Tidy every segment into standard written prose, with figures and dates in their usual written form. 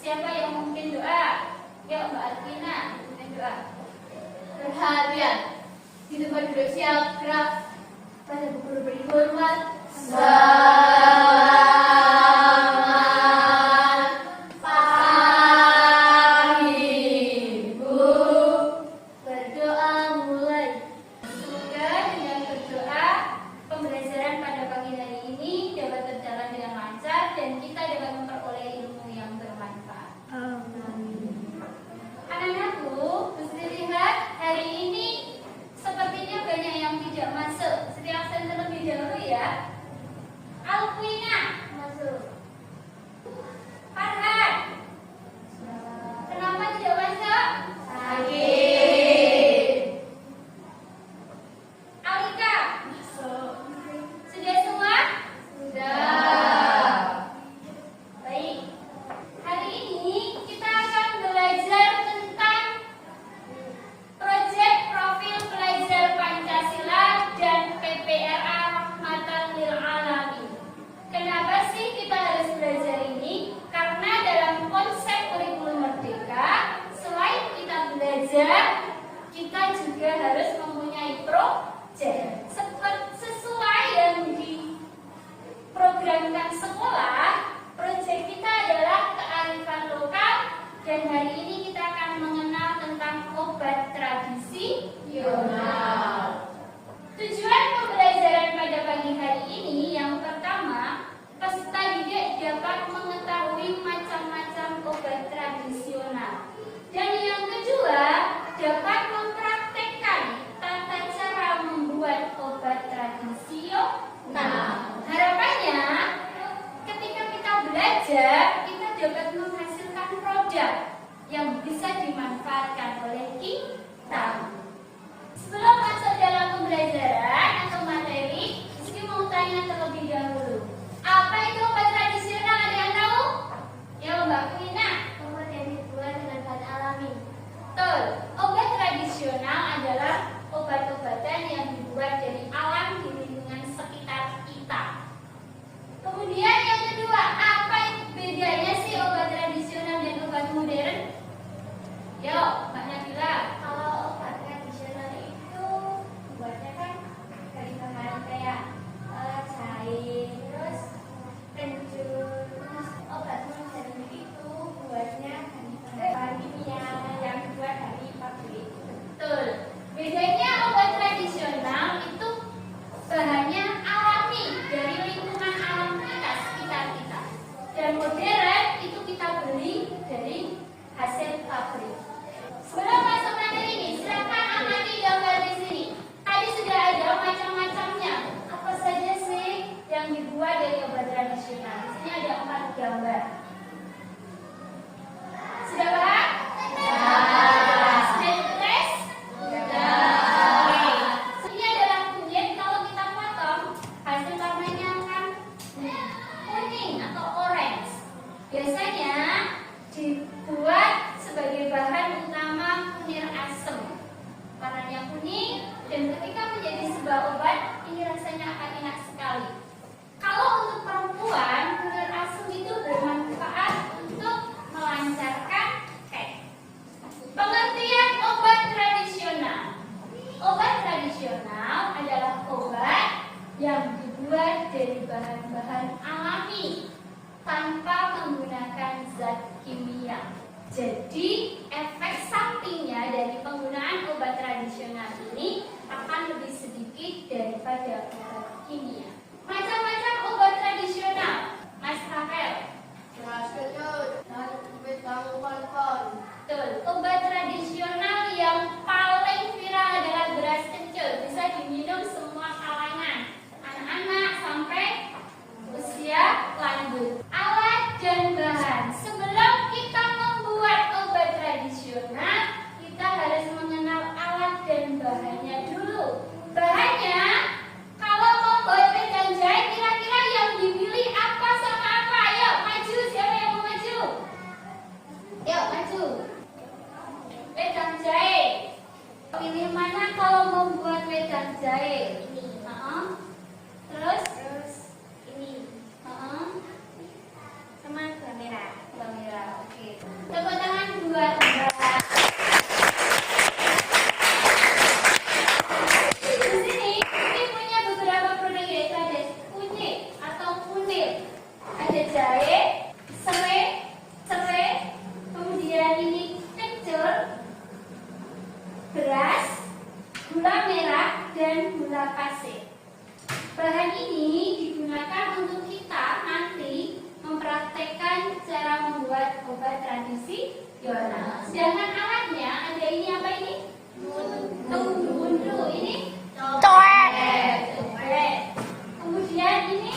Siapa yang mungkin doa? Yuk Mbak Alvina, mungkin doa. Perhatian, di tempat duduk siap gerak. Pada guru beri hormat. Selamat pagi, Bu. Berdoa mulai. Semoga dengan berdoa pembelajaran pada pagi hari ini dapat berjalan dengan lancar dan kita dapat memperoleh ilmu yang bermanfaat. Anak-anakku, bisa dilihat hari ini sepertinya banyak yang tidak masuk. Setiap absen terlebih dahulu ya. Alvina Masuk. Farhan, kenapa tidak masuk? Sakit. Alika, Masuk. sudah semua? Sudah. Baik. Hari ini kita akan belajar tentang proyek profil pelajar Pancasila dan PPRA Rahmatan lil Alamin. Kenapa sih kita harus belajar ini? Karena dalam konsep kurikulum merdeka, selain kita belajar, kita juga harus mempunyai proyek. Sesuai yang diprogramkan sekolah, proyek kita adalah kearifan lokal dan hari ini kita akan mengenal tentang obat tradisional. Tujuan pembelajaran pada pagi hari ini yang pertama, peserta didik dapat mengetahui macam-macam obat tradisional. Dan yang kedua, dapat mempraktekkan tata cara membuat obat tradisional. Harapannya, ketika kita belajar, kita dapat menghasilkan produk yang bisa dimanfaatkan oleh kita. Sebelum masuk dalam pembelajaran atau materi, Rizky mau tanya terlebih dahulu. Apa itu obat tradisional? Ada yang tahu? Ya Mbak Kulina. Obat yang dibuat dengan bahan alami. Betul. Obat tradisional adalah obat-obatan yang dibuat dari alam di lingkungan sekitar kita. Kemudian yang kedua, apa bedanya sih obat tradisional dan obat modern? Yuk, Mbak Nabila. Kalau obat tradisional itu buatnya kan dari bahan kayak jahe, terus kencur. Terus obat modern itu buatnya dari bahan kimia yang dibuat dari pabrik. Betul. Bedanya obat tradisional itu bahannya alami dari lingkungan alam kita, sekitar kita. Dan modern itu kita beli dari hasil pabrik. Sebelum masuk materi ini, silakan amati gambar di sini. Tadi sudah ada macam-macamnya. Apa saja sih yang dibuat dari obat tradisional? Di sini ada 4 gambar. Sudah paham? Sudah dites? Oke. Ini adalah kunyit. Kalau kita potong, hasil warnanya akan kuning atau orange. Biasanya dibuat sebagai bahan utama kunir asem. Warnanya kuning dan ketika menjadi sebuah obat, ini rasanya akan enak sekali. Kalau untuk perempuan, kunir asem itu bermanfaat untuk melancarkan haid. Pengertian obat tradisional. Obat tradisional adalah obat yang dibuat dari bahan-bahan alami tanpa menggunakan zat kimia. Jadi, efek sampingnya dari penggunaan obat tradisional ini akan lebih sedikit daripada obat kimia. Macam-macam obat tradisional, Mas Rafael. Betul, obat tradisional yang paling viral adalah beras kencur. Bisa diminum semua kalangan, anak-anak sampai usia lanjut. Alat dan bahan. Sebelum kita membuat obat tradisional, kita harus mengenal alat dan bahannya dulu. Bahannya, kalau membuat pedang jahit, kira-kira yang dipilih apa sama apa? Ayo, maju siapa yang membuat obat tradisional. Sedangkan alatnya ada ini apa ini? Gundu. Ini cobek. Kemudian ini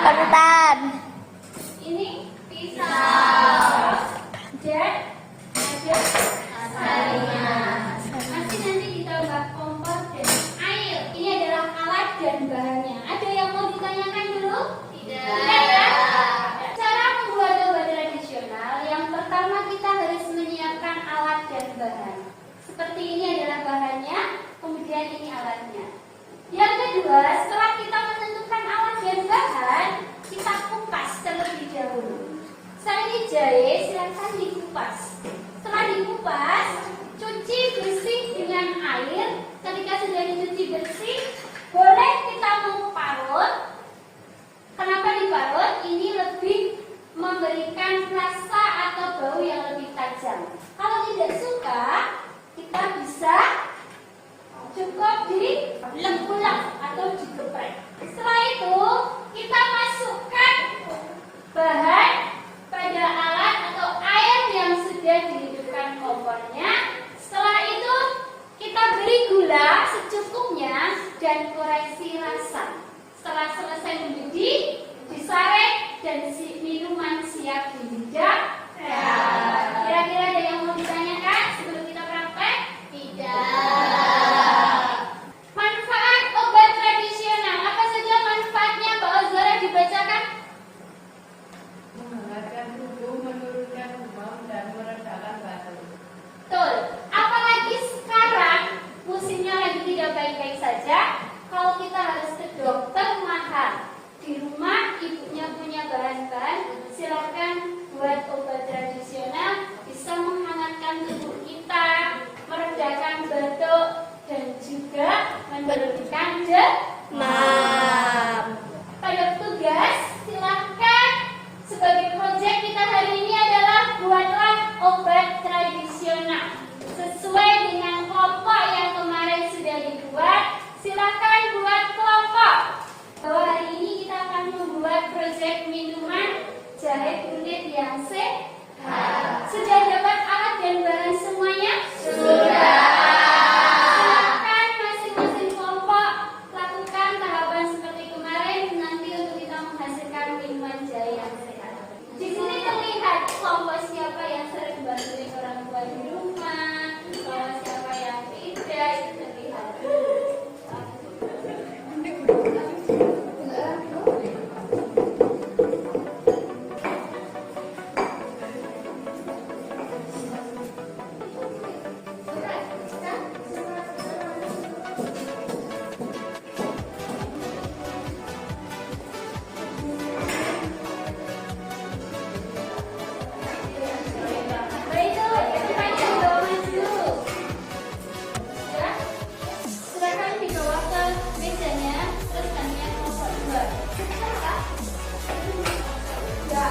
Panutan. ini pisau. Dan ada asalnya. Masih nanti ditambah kompor dan air. Ini adalah alat dan bahannya. Ada yang mau ditanyakan dulu? Tidak ya? Cara membuat obat tradisional, yang pertama kita harus menyiapkan alat dan bahan. Seperti ini adalah bahannya, kemudian ini alatnya. Yang kedua, setelah kita menentukan alat dan bahan, kita kupas terlebih dahulu. Saya ini jahe, silakan dikupas. Setelah dikupas, cuci bersih dengan air. Ketika sudah dicuci bersih, boleh kita memparut. Kenapa diparut? Ini lebih memberikan rasa atau bau yang lebih tajam. Kalau tidak suka, kita bisa cukup dilengkulak atau digeprek. Setelah itu, kita masukkan bahan pada alat atau air yang sudah dihidupkan kompornya. Setelah itu, kita beri gula secukupnya dan koreksi rasa. Setelah selesai mendidih, disaring dan minuman siap dihidang. Kira-kira ada yang mau ditanyakan sebelum kita praktek? Tidak. Manfaat obat tradisional. Apa saja manfaatnya, Pak Ozora, dibacakan? Menghangatkan tubuh, menurunkan demam, dan meredakan batuk. Betul. Apalagi sekarang musimnya lagi tidak baik-baik saja. Kalau kita harus ke dokter mahal. Di rumah ibunya punya bahan-bahan, silakan buat obat tradisional, bisa menghangatkan tubuh kita, meredakan batuk, dan juga menurunkan demam. Pada petugas, silakan sebagai proyek kita hari ini adalah buatlah obat tradisional sesuai dengan kelompok yang kemarin sudah dibuat. Silakan buat kelompok. Bahwa hari ini kita akan membuat proyek minuman jahe kunyit yang sehat. Sudah dapat alat dan bahan semuanya? Sudah. Silakan masing-masing kelompok lakukan tahapan seperti kemarin nanti untuk kita menghasilkan minuman jahe yang sehat. Di sini terlihat kelompok siapa yang sering bantuin orang tua di rumah, kelompok siapa yang tidak, itu terlihat. Silakan dibawa ke mejanya, terus kalian nomor 2. Ya.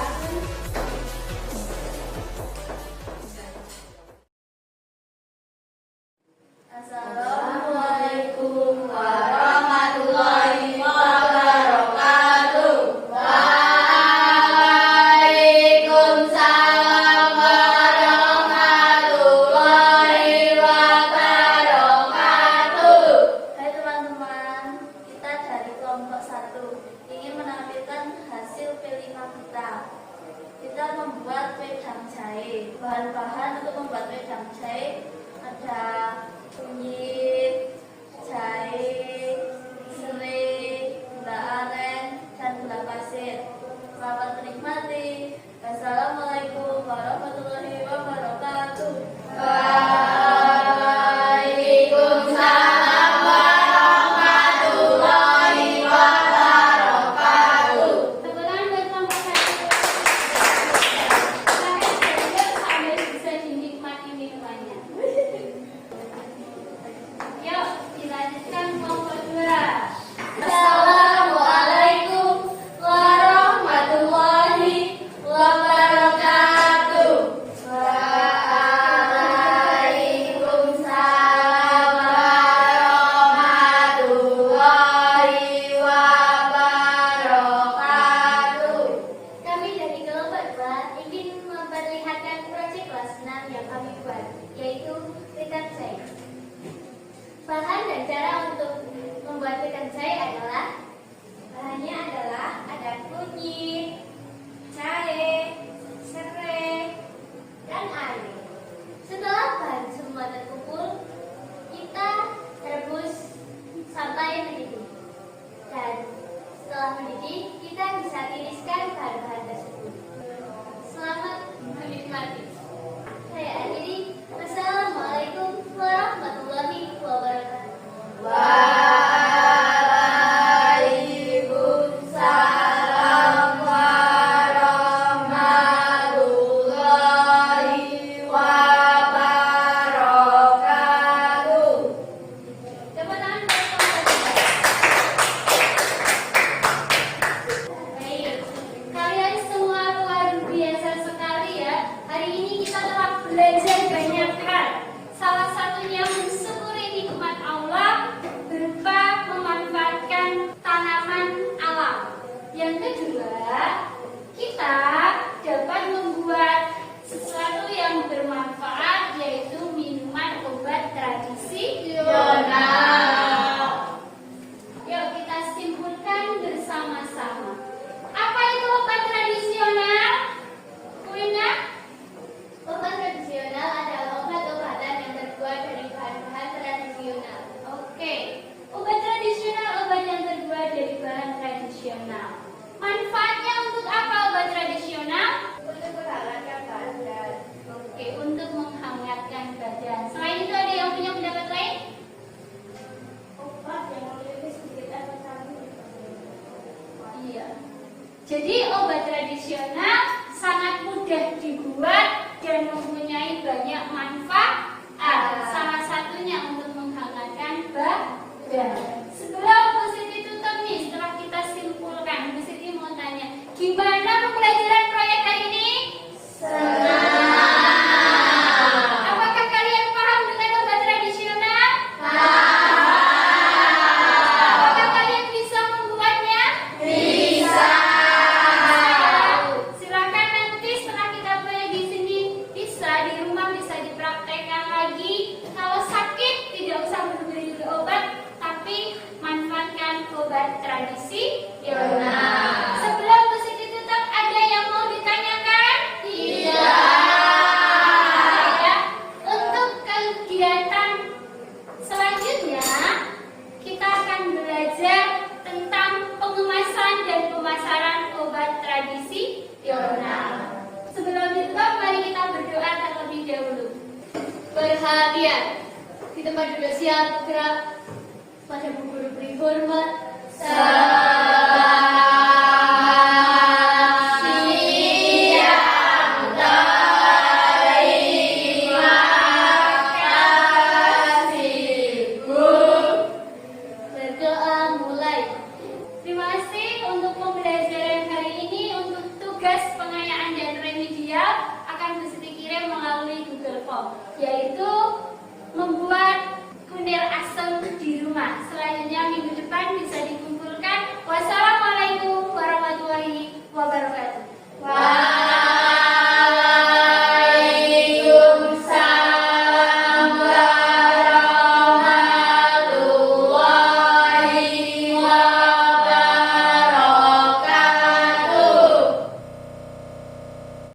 Assalamualaikum warahmatullahi wabarakatuh. Waalaikumsalam warahmatullahi wabarakatuh. Hai teman-teman, kita dari kelompok 1 ingin menampilkan hasil pilihan kita. Kita membuat wedang jahe. Bahan-bahan untuk membuat wedang jahe ada kunyit, jahe, serai, gula aren, dan gula pasir. Selamat menikmati. Wassalamualaikum warahmatullahi wabarakatuh. Waalaikumsalam warahmatullahi wabarakatuh. Tepuk tangan buat kelompok 1. Silakan belajar sambil bisa dinikmati minumannya. Yuk, dilanjutkan kelompok 2. Assalamualaikum warahmatullahi wabarakatuh. selanjutnya mensyukuri nikmat Allah berupa memanfaatkan tanaman alam. Yang kedua, kita dapat membuat sesuatu yang bermanfaat, yaitu minuman obat tradisional. Yuk kita simpulkan bersama-sama. Apa itu obat tradisional? Kuina? Obat tradisional adalah obat-obatan yang terbuat dari bahan-bahan tradisional. Oke, obat tradisional, obat yang terbuat dari bahan tradisional. Manfaatnya untuk apa obat tradisional? Untuk menghangatkan badan. Oke, untuk menghangatkan badan. Selain itu ada yang punya pendapat lain? Obat yang memiliki sedikit efek samping. Iya. Jadi obat tradisional sangat mudah dibuat dan mempunyai banyak manfaat. Salah satunya untuk menghangatkan badan. Sebelum Bu Siti tutup nih, setelah kita simpulkan, Bu Siti mau tanya, gimana pembelajaran proyek hari ini? Apakah kalian paham dengan obat tradisional? Apakah kalian bisa membuatnya? Silakan nanti setelah kita belajar di sini, bisa di rumah bisa dipraktekkan lagi. Kalau sakit tidak usah beli obat, tapi manfaatkan obat tradisional. Sebelum Bu Siti tutup, ada yang mau ditanyakan? Iya. Ya. Untuk kegiatan selanjutnya, kita akan belajar tentang pengemasan dan pemasaran obat tradisional. Sebelum ditutup, mari kita berdoa terlebih dahulu. Perhatian, di tempat duduk siap gerak. Pada Bu Guru beri hormat. Berdoa mulai. Terima kasih untuk pembelajaran hari ini. Untuk tugas pengayaan dan remedial akan Bu Siti kirim melalui Google Form, yaitu membuat kunir asam di rumah. Selanjutnya minggu depan bisa dikumpulkan. Wassalamualaikum warahmatullahi wabarakatuh.